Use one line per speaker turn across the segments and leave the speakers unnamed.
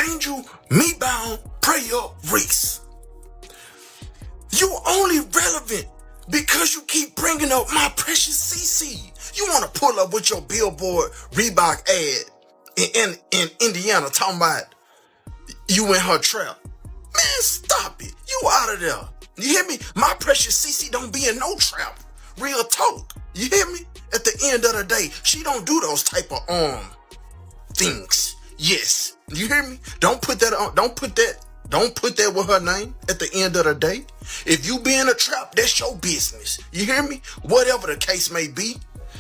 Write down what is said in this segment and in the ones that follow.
Angel, me bound, pray up, Reese. You only relevant because you keep bringing up my precious CC. You want to pull up with your billboard Reebok ad in Indiana talking about you in her trap. Man, stop it. You out of there. You hear me? My precious CC don't be in no trap. Real talk. You hear me? At the end of the day, she don't do those type of things. Yes. You hear me? Don't put that with her name at the end of the day. If you be in a trap, that's your business. You hear me? Whatever the case may be,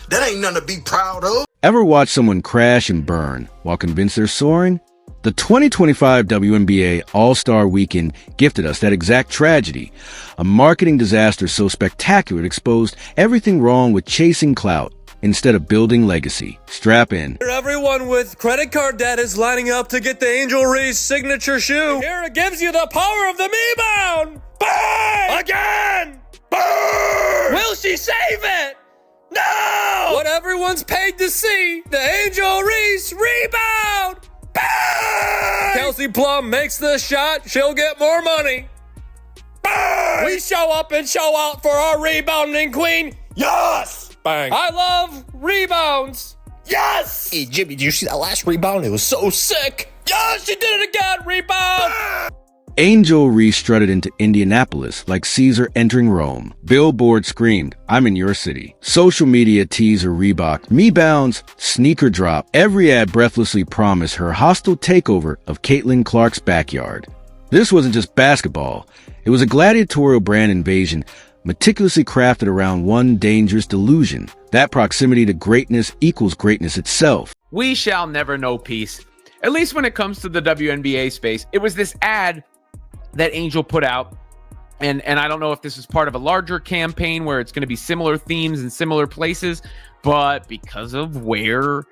that ain't nothing to be proud of.
Ever watch someone crash and burn while convinced they're soaring? The 2025 WNBA All-Star Weekend gifted us that exact tragedy. A marketing disaster so spectacular it exposed everything wrong with chasing clout instead of building legacy. Strap in.
Everyone with credit card debt is lining up to get the Angel Reese signature shoe. Here it gives you the power of the rebound. Bang! Again! Burn! Will she save it? No! What everyone's paid to see, the Angel Reese rebound. Bang! Kelsey Plum makes the shot, she'll get more money. Bang! We show up and show out for our rebounding queen. Yes! Bang. I love rebounds. Yes!
Hey, Jimmy, did you see that last rebound? It was so sick.
Yes, she did it again. Rebound! Bang!
Angel Reese strutted into Indianapolis like Caesar entering Rome. Billboard screamed, "I'm in your city." Social media teased her Reebok, Me Bounds, sneaker drop. Every ad breathlessly promised her hostile takeover of Caitlin Clark's backyard. This wasn't just basketball. It was a gladiatorial brand invasion meticulously crafted around one dangerous delusion. That proximity to greatness equals greatness itself.
We shall never know peace. At least when it comes to the WNBA space. It was this ad that Angel put out, and I don't know if this is part of a larger campaign where it's going to be similar themes in similar places, but because of where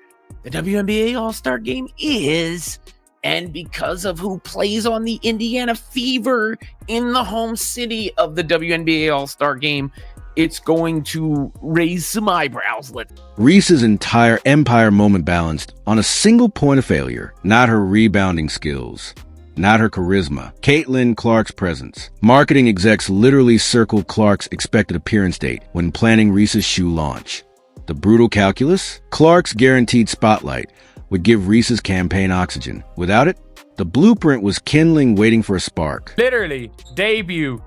the WNBA All-Star Game is, and because of who plays on the Indiana Fever in the home city of the WNBA All-Star Game, it's going to raise some eyebrows.
Reese's entire empire moment balanced on a single point of failure, not her rebounding skills. Not her charisma. Caitlin Clark's presence. Marketing execs literally circled Clark's expected appearance date when planning Reese's shoe launch. The brutal calculus? Clark's guaranteed spotlight would give Reese's campaign oxygen. Without it, the blueprint was kindling, waiting for a spark.
Literally, debut.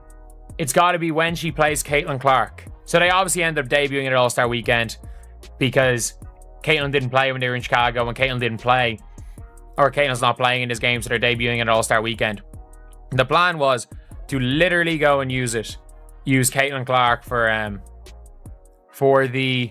It's got to be when she plays Caitlin Clark. So they obviously ended up debuting at All-Star Weekend because Caitlin didn't play when they were in Chicago, and Caitlin didn't play. Or Caitlin's not playing in this game, so they're debuting at All-Star Weekend. The plan was to literally go and use Caitlin Clark for the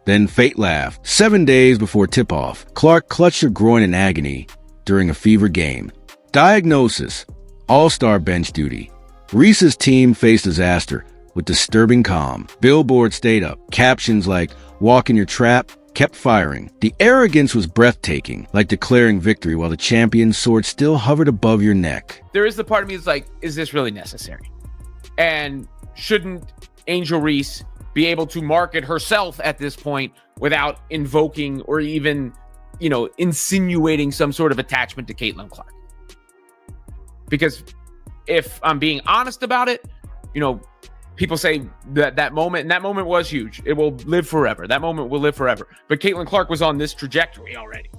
Then fate laughed. 7 days before tip-off, Clark clutched her groin in agony during a Fever game. Diagnosis: All-Star bench duty. Reese's team faced disaster with disturbing calm. Billboard stayed up. Captions like, "Walk in your trap," kept firing. The arrogance was breathtaking, like declaring victory while the champion's sword still hovered above your neck.
There is the part of me that's like, is this really necessary? And shouldn't Angel Reese be able to market herself at this point without invoking or even, insinuating some sort of attachment to Caitlin Clark? Because if I'm being honest about it, people say that moment was huge. It will live forever. That moment will live forever. But Caitlin Clark was on this trajectory already.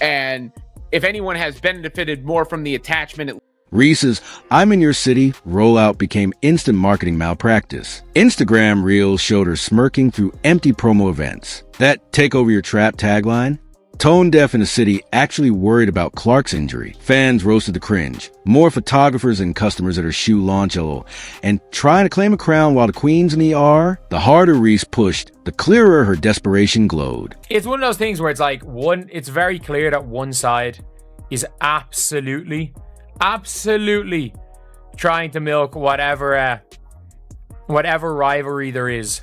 And if anyone has benefited more from the attachment...
Reese's "I'm in your city" rollout became instant marketing malpractice. Instagram reels showed her smirking through empty promo events. That "take over your trap" tagline? Tone deaf in a city actually worried about Clark's injury. Fans roasted the cringe. More photographers and customers at her shoe launch and trying to claim a crown while the queen's in the ER. The harder Reese pushed, the clearer her desperation glowed.
It's one of those things where it's like it's very clear that one side is absolutely trying to milk whatever rivalry there is.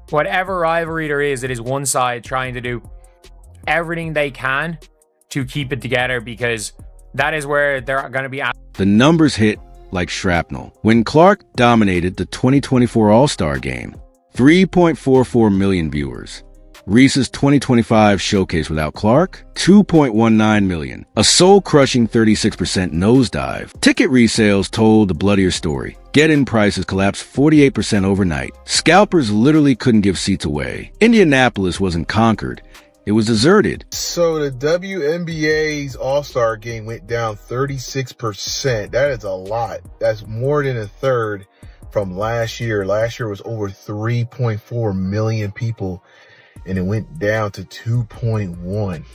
Whatever rivalry there is, it is one side trying to do everything they can to keep it together, because that is where they're going to be at.
The numbers hit like shrapnel when Clark dominated the 2024 All-Star Game. 3.44 million viewers. Reese's 2025 showcase without Clark, 2.19 million, a soul-crushing 36% nosedive. Ticket resales told the bloodier story. Get-in prices collapsed 48% overnight. Scalpers literally couldn't give seats away. Indianapolis wasn't conquered. It was deserted.
So the WNBA's All-Star game went down 36%. That is a lot. That's more than a third from last year. Last year was over 3.4 million people, and it went down to 2.1.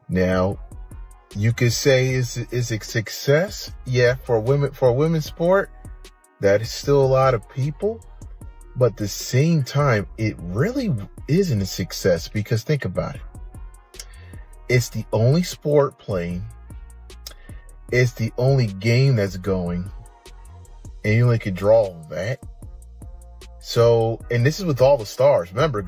Now, you could say is a success. Yeah, for women's sport, that is still a lot of people. But at the same time, it really isn't a success, because think about it. It's the only sport playing. It's the only game that's going. And you only can draw that. So, and this is with all the stars. Remember.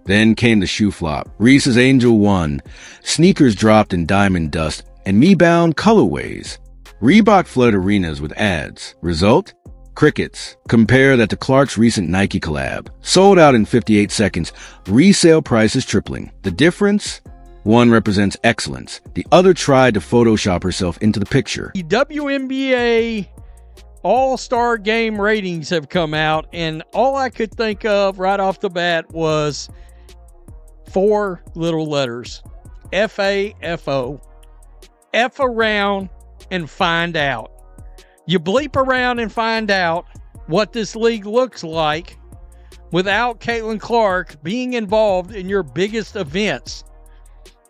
Then came the shoe flop. Reese's Angel 1. Sneakers dropped in diamond dust and me-bound colorways. Reebok flooded arenas with ads. Result? Crickets. Compare that to Clark's recent Nike collab. Sold out in 58 seconds, resale prices tripling. The difference? One represents excellence. The other tried to Photoshop herself into the picture.
The WNBA All-Star Game ratings have come out, and all I could think of right off the bat was 4 little letters. F-A-F-O. F around and find out. You bleep around and find out what this league looks like without Caitlin Clark being involved in your biggest events.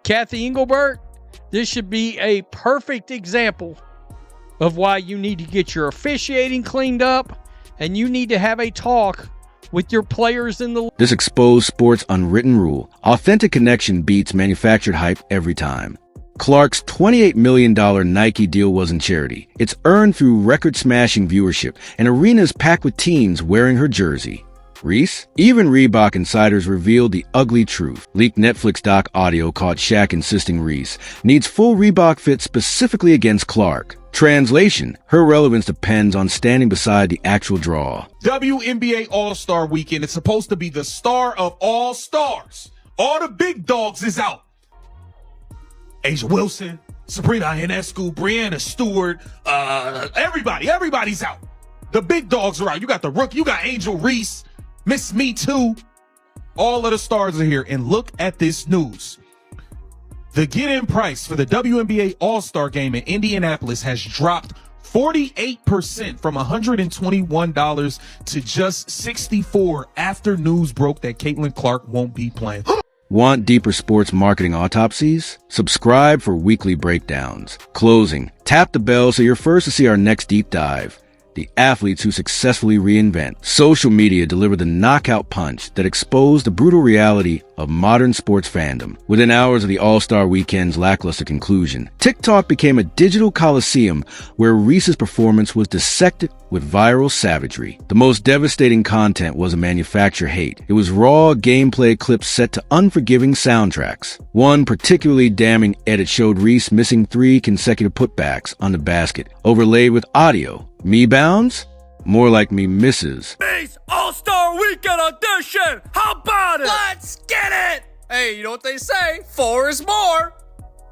Kathy Engelbert, this should be a perfect example of why you need to get your officiating cleaned up, and you need to have a talk with your players in the league.
This exposed sports' unwritten rule. Authentic connection beats manufactured hype every time. Clark's $28 million Nike deal wasn't charity. It's earned through record-smashing viewership and arenas packed with teens wearing her jersey. Reese? Even Reebok insiders revealed the ugly truth. Leaked Netflix doc audio caught Shaq insisting Reese needs full Reebok fit specifically against Clark. Translation: her relevance depends on standing beside the actual draw.
WNBA All-Star Weekend is supposed to be the star of all stars. All the big dogs is out. Asia Wilson, Sabrina Ionescu, Brianna Stewart, everybody's out. The big dogs are out. You got the rookie, you got Angel Reese, Miss Me Too. All of the stars are here. And look at this news. The get-in price for the WNBA All-Star Game in Indianapolis has dropped 48% from $121 to just $64 after news broke that Caitlin Clark won't be playing.
Want deeper sports marketing autopsies? Subscribe for weekly breakdowns. Closing. Tap the bell so you're first to see our next deep dive. The athletes who successfully reinvent. Social media delivered the knockout punch that exposed the brutal reality of modern sports fandom. Within hours of the All-Star Weekend's lackluster conclusion, TikTok became a digital coliseum where Reese's performance was dissected with viral savagery. The most devastating content wasn't manufactured hate. It was raw gameplay clips set to unforgiving soundtracks. One particularly damning edit showed Reese missing 3 consecutive putbacks on the basket, overlaid with audio. Me bounds? More like me misses.
Reese All-Star Weekend Edition! How about it? Let's get it! Hey, you know what they say? 4 is more.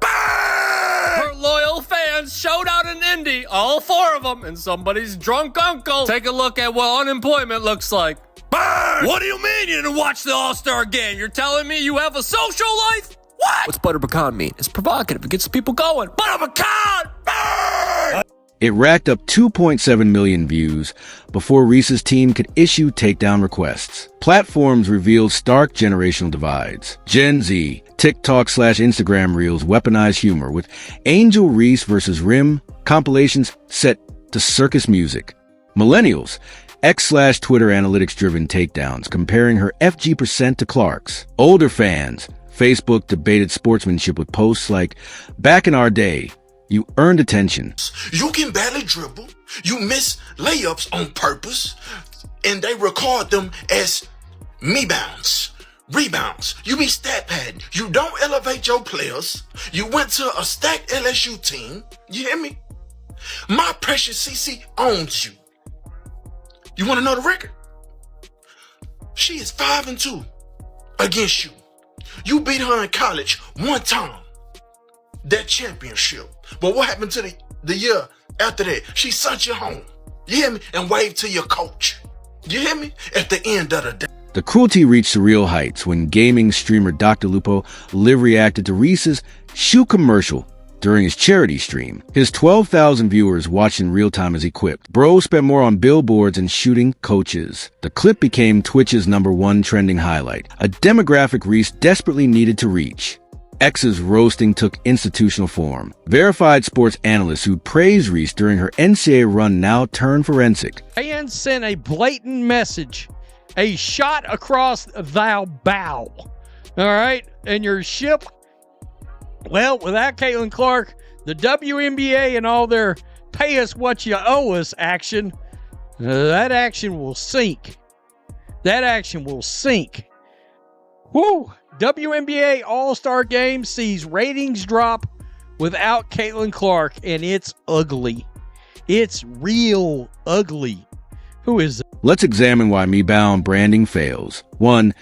Bang! Her loyal fans showed out in Indy, all 4 of them, and somebody's drunk uncle. Take a look at what unemployment looks like. Bang! What do you mean you didn't watch the All-Star game? You're telling me you have a social life? What? What's butter pecan mean? It's provocative. It gets people going. Butter pecan! Bang!
It racked up 2.7 million views before Reese's team could issue takedown requests. Platforms revealed stark generational divides. Gen Z, TikTok/Instagram reels weaponized humor with Angel Reese versus Rim compilations set to circus music. Millennials, X/Twitter analytics-driven takedowns comparing her FG% to Clark's. Older fans, Facebook debated sportsmanship with posts like, "Back in our day, you earned attention."
You can barely dribble. You miss layups on purpose. And they record them as me-bounds, rebounds. You be stat padding. You don't elevate your players. You went to a stacked LSU team. You hear me? My precious CC owns you. You want to know the record? She is 5-2 against you. You beat her in college one time. That championship. But what happened to the year after that? She sent you home. You hear me? And waved to your coach. You hear me? At the end of the day.
The cruelty reached surreal heights when gaming streamer Dr. Lupo live reacted to Reese's shoe commercial during his charity stream. His 12,000 viewers watched in real time as he quipped. Bro spent more on billboards and shooting coaches. The clip became Twitch's #1 trending highlight, a demographic Reese desperately needed to reach. X's roasting took institutional form. Verified sports analysts who praised Reese during her NCAA run now turned forensic.
Fans sent a blatant message. A shot across thou bow. All right? And your ship, well, without Caitlin Clark, the WNBA and all their pay us what you owe us action, that action will sink. That action will sink. Woo! WNBA All-Star Game sees ratings drop without Caitlin Clark, and it's ugly. It's real ugly. Who is that?
Let's examine why MeBound branding fails. 1.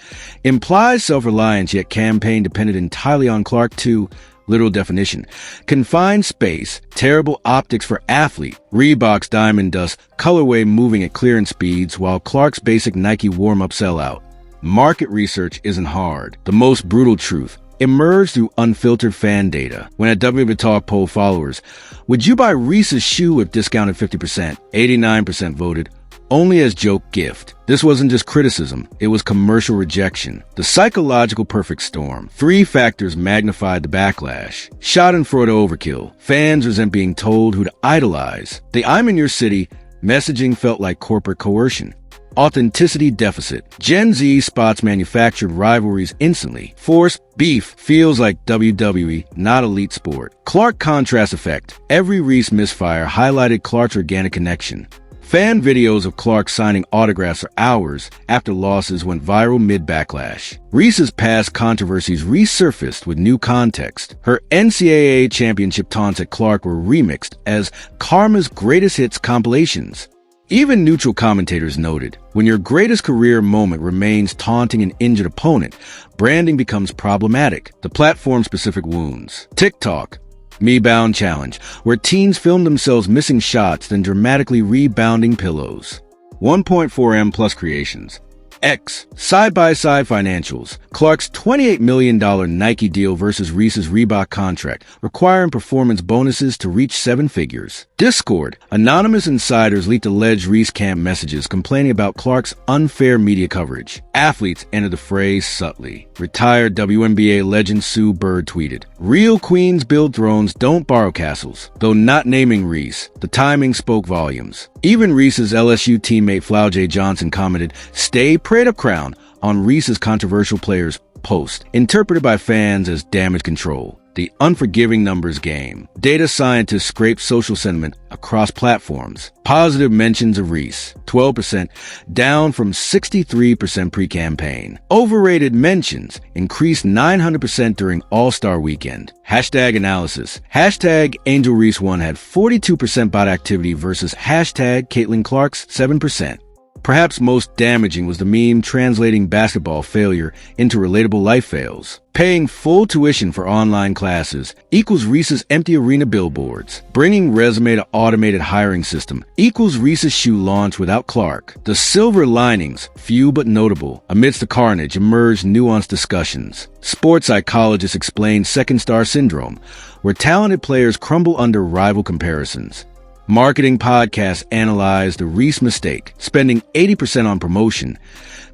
Implies self-reliance yet campaign depended entirely on Clark. 2. Literal definition. Confined space, terrible optics for athlete, Reebok's Diamond Dust, colorway moving at clearance speeds while Clark's basic Nike warm-up sell out. Market research isn't hard. The most brutal truth emerged through unfiltered fan data. When at WWE Talk poll followers, would you buy Reese's shoe if discounted 50%? 89% voted. Only as joke gift. This wasn't just criticism, it was commercial rejection. The psychological perfect storm. 3 factors magnified the backlash. Schadenfreude overkill. Fans resent being told who to idolize. The I'm in your city messaging felt like corporate coercion. Authenticity deficit. Gen Z spots manufactured rivalries instantly. Forced beef feels like WWE, not elite sport. Clark contrast effect. Every Reese misfire highlighted Clark's organic connection. Fan videos of Clark signing autographs for hours after losses went viral mid-backlash. Reese's past controversies resurfaced with new context. Her NCAA championship taunts at Clark were remixed as Karma's greatest hits compilations. Even neutral commentators noted, when your greatest career moment remains taunting an injured opponent, branding becomes problematic. The platform-specific wounds. TikTok. MeBound Challenge, where teens film themselves missing shots then dramatically rebounding pillows. 1.4M plus creations. X. Side-by-side financials. Clark's $28 million Nike deal versus Reese's Reebok contract, requiring performance bonuses to reach 7 figures. Discord. Anonymous insiders leaked alleged Reese camp messages complaining about Clark's unfair media coverage. Athletes entered the fray subtly. Retired WNBA legend Sue Bird tweeted, "Real queens build thrones, don't borrow castles." Though not naming Reese, the timing spoke volumes. Even Reese's LSU teammate Flau J. Johnson commented, "Stay prayed up crown," on Reese's controversial players post, interpreted by fans as damage control. The unforgiving numbers game. Data scientists scrape social sentiment across platforms. Positive mentions of Reese, 12%, down from 63% pre-campaign. Overrated mentions increased 900% during All-Star Weekend. Hashtag analysis. Hashtag Angel Reese 1 had 42% bot activity versus hashtag Caitlin Clark's 7%. Perhaps most damaging was the meme translating basketball failure into relatable life fails. Paying full tuition for online classes equals Reese's empty arena billboards. Bringing resume to automated hiring system equals Reese's shoe launch without Clark. The silver linings, few but notable. Amidst the carnage emerged nuanced discussions. Sports psychologists explain second star syndrome, where talented players crumble under rival comparisons. Marketing podcasts analyzed the Reese mistake, spending 80% on promotion,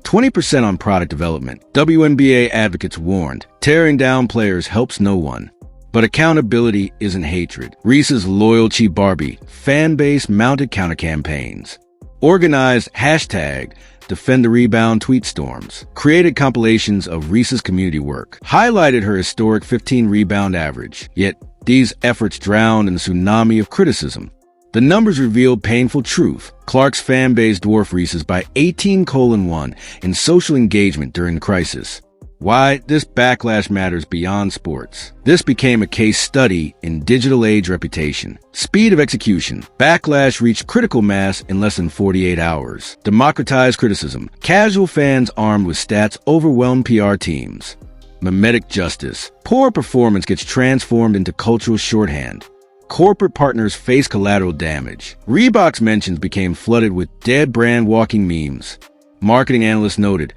20% on product development. WNBA advocates warned, tearing down players helps no one. But accountability isn't hatred. Reese's loyalty Barbie, fan base mounted counter campaigns. Organized hashtag Defend the Rebound tweet storms. Created compilations of Reese's community work. Highlighted her historic 15 rebound average. Yet these efforts drowned in a tsunami of criticism. The numbers revealed painful truth. Clark's fan base dwarfed Reese's by 18:1 in social engagement during the crisis. Why this backlash matters beyond sports. This became a case study in digital age reputation. Speed of execution. Backlash reached critical mass in less than 48 hours. Democratized criticism. Casual fans armed with stats overwhelmed PR teams. Mimetic justice. Poor performance gets transformed into cultural shorthand. Corporate partners face collateral damage. Reebok's mentions became flooded with dead brand walking memes. Marketing analysts noted,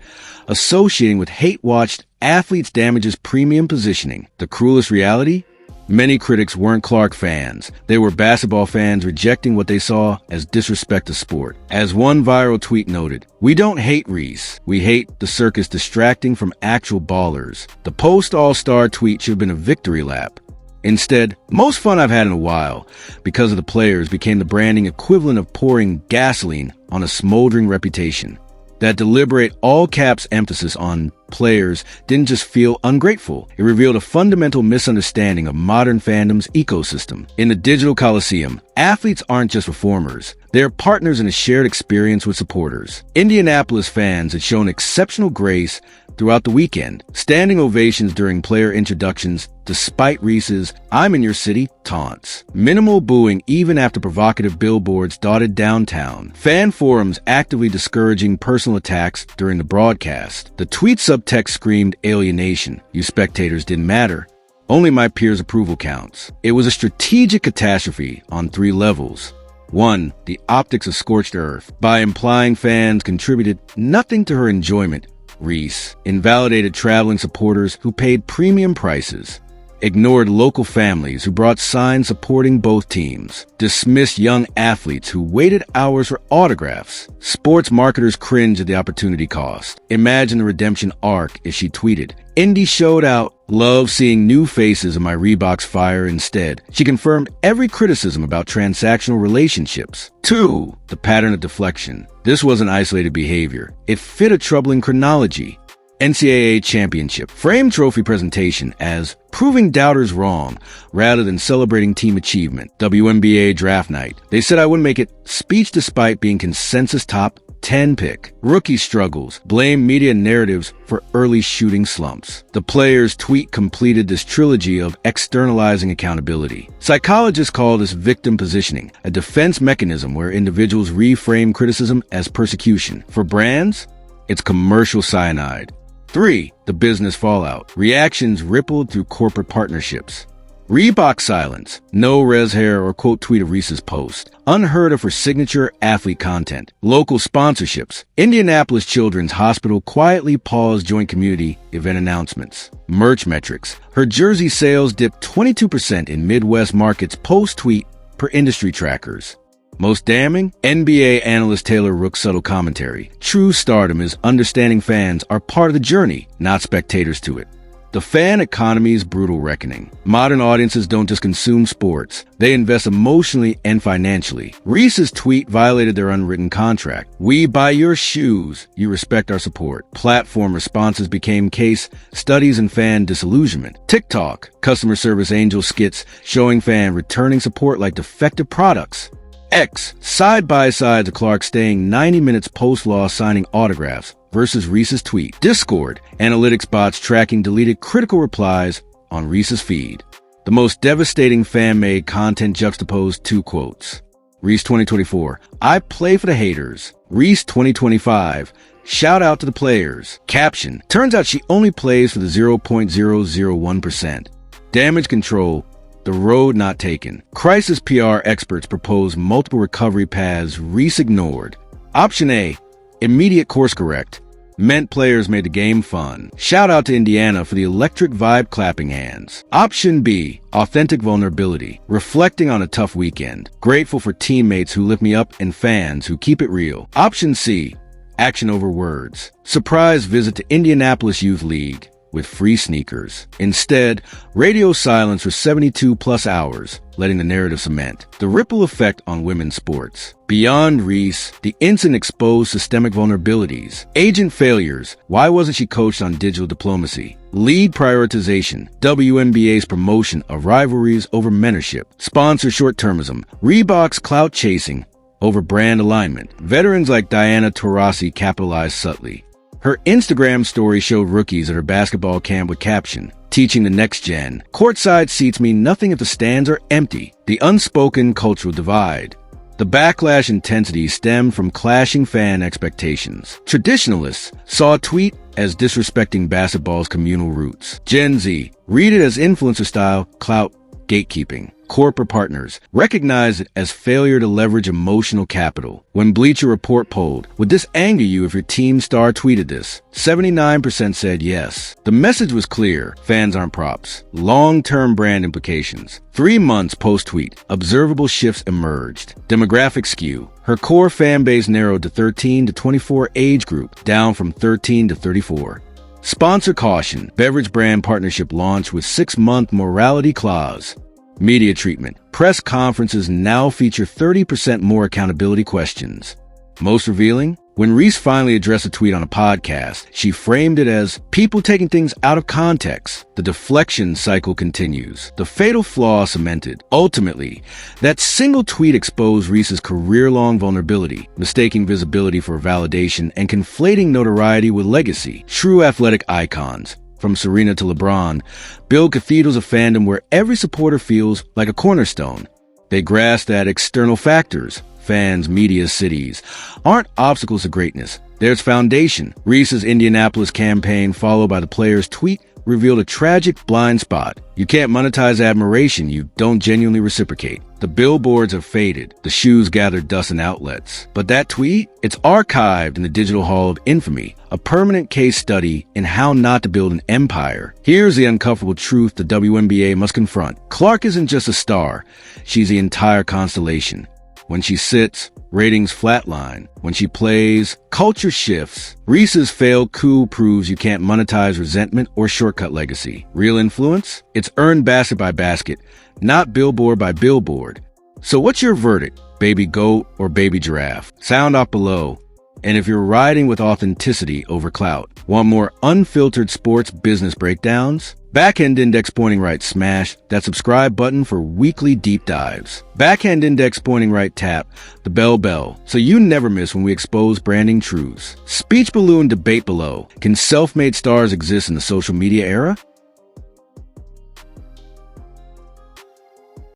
associating with hate-watched athletes damages premium positioning. The cruelest reality? Many critics weren't Clark fans. They were basketball fans rejecting what they saw as disrespect to sport. As one viral tweet noted, "We don't hate Reese. We hate the circus distracting from actual ballers." The post-All-Star tweet should have been a victory lap. Instead, most fun I've had in a while, because of the players, became the branding equivalent of pouring gasoline on a smoldering reputation. That deliberate all-caps emphasis on players didn't just feel ungrateful. It revealed a fundamental misunderstanding of modern fandom's ecosystem. In the digital coliseum, athletes aren't just performers. They're partners in a shared experience with supporters. Indianapolis fans had shown exceptional grace throughout the weekend, standing ovations during player introductions despite Reese's "I'm in your city" taunts. Minimal booing even after provocative billboards dotted downtown. Fan forums actively discouraging personal attacks during the broadcast. The tweet subtext screamed alienation. You spectators didn't matter. Only my peers' approval counts. It was a strategic catastrophe on 3 levels. 1. The optics of scorched earth. By implying fans contributed nothing to her enjoyment, Reese invalidated traveling supporters who paid premium prices, ignored local families who brought signs supporting both teams, dismissed young athletes who waited hours for autographs. Sports marketers cringed at the opportunity cost. Imagine the redemption arc if she tweeted, "Indy showed out. Love seeing new faces in my Reebok's fire." Instead, she confirmed every criticism about transactional relationships. 2. The pattern of deflection. This wasn't isolated behavior. It fit a troubling chronology. NCAA championship framed trophy presentation as proving doubters wrong rather than celebrating team achievement. WNBA draft night. They said I wouldn't make it. Speech despite being consensus top 10 pick. Rookie struggles. Blame media narratives for early shooting slumps. The players' tweet completed this trilogy of externalizing accountability. Psychologists call this victim positioning, a defense mechanism where individuals reframe criticism as persecution. For brands, it's commercial cyanide. 3. The business fallout. Reactions rippled through corporate partnerships. Reebok silence. No res hair or quote tweet of Reese's post. Unheard of for signature athlete content. Local sponsorships. Indianapolis Children's Hospital quietly paused joint community event announcements. Merch metrics. Her jersey sales dipped 22% in Midwest markets post-tweet per industry trackers. Most damning, NBA analyst Taylor Rook's subtle commentary. True stardom is understanding fans are part of the journey, not spectators to it. The fan economy's brutal reckoning. Modern audiences don't just consume sports. They invest emotionally and financially. Reese's tweet violated their unwritten contract. "We buy your shoes. You respect our support." Platform responses became case studies in fan disillusionment. TikTok, customer service angel skits showing fan returning support like defective products. X, side-by-sides of Clark staying 90 minutes post-loss signing autographs versus Reese's tweet. Discord, analytics bots tracking deleted critical replies on Reese's feed. The most devastating fan-made content juxtaposed 2 quotes. Reese 2024, I play for the haters. Reese 2025, shout out to the players. Caption, turns out she only plays for the 0.001%. Damage control, the road not taken. Crisis PR experts propose multiple recovery paths Reese ignored. Option A, immediate course correct. Meant players made the game fun. Shout out to Indiana for the electric vibe clapping hands. Option B, authentic vulnerability. Reflecting on a tough weekend. Grateful for teammates who lift me up and fans who keep it real. Option C, action over words. Surprise visit to Indianapolis Youth League with free sneakers. Instead, radio silence for 72 plus hours, letting the narrative cement. The ripple effect on women's sports. Beyond Reese, the incident exposed systemic vulnerabilities. Agent failures. Why wasn't she coached on digital diplomacy? Lead prioritization. WNBA's promotion of rivalries over mentorship. Sponsor short-termism. Reebok's clout chasing over brand alignment. Veterans like Diana Taurasi capitalized subtly. Her Instagram story showed rookies at her basketball camp with caption, "Teaching the next gen. Courtside seats mean nothing if the stands are empty. The unspoken cultural divide." The backlash intensity stemmed from clashing fan expectations. Traditionalists saw a tweet as disrespecting basketball's communal roots. Gen Z read it as influencer style clout gatekeeping. Corporate partners recognize it as failure to leverage emotional capital. When Bleacher Report polled, would this anger you if your team star tweeted this? 79% said yes. The message was clear. Fans aren't props. Long-term brand implications. 3 months post-tweet, observable shifts emerged. Demographic skew. Her core fan base narrowed to 13 to 24 age group, down from 13 to 34. Sponsor caution. Beverage brand partnership launched with 6-month morality clause. Media treatment. Press conferences now feature 30% more accountability questions. Most revealing? When Reese finally addressed a tweet on a podcast, she framed it as people taking things out of context. The deflection cycle continues. The fatal flaw cemented. Ultimately, that single tweet exposed Reese's career-long vulnerability, mistaking visibility for validation and conflating notoriety with legacy. True athletic icons, from Serena to LeBron, build cathedrals of fandom where every supporter feels like a cornerstone. They grasp that external factors, fans, media, cities, aren't obstacles to greatness. There's foundation. Reese's Indianapolis campaign, followed by the player's tweet, revealed a tragic blind spot. You can't monetize admiration you don't genuinely reciprocate. The billboards have faded. The shoes gathered dust in outlets. But that tweet, it's archived in the digital hall of infamy, a permanent case study in how not to build an empire. Here's the uncomfortable truth the WNBA must confront. Clark isn't just a star. She's the entire constellation. When she sits, ratings flatline. When she plays, culture shifts. Reese's failed coup proves you can't monetize resentment or shortcut legacy. Real influence? It's earned basket by basket, not billboard by billboard. So what's your verdict? Baby goat or baby giraffe? Sound off below. And if you're riding with authenticity over clout, want more unfiltered sports business breakdowns? Backhand Index Pointing Right smash that subscribe button for weekly deep dives. Backhand Index Pointing Right tap the bell so you never miss when we expose branding truths. Speech balloon debate below. Can self-made stars exist in the social media era?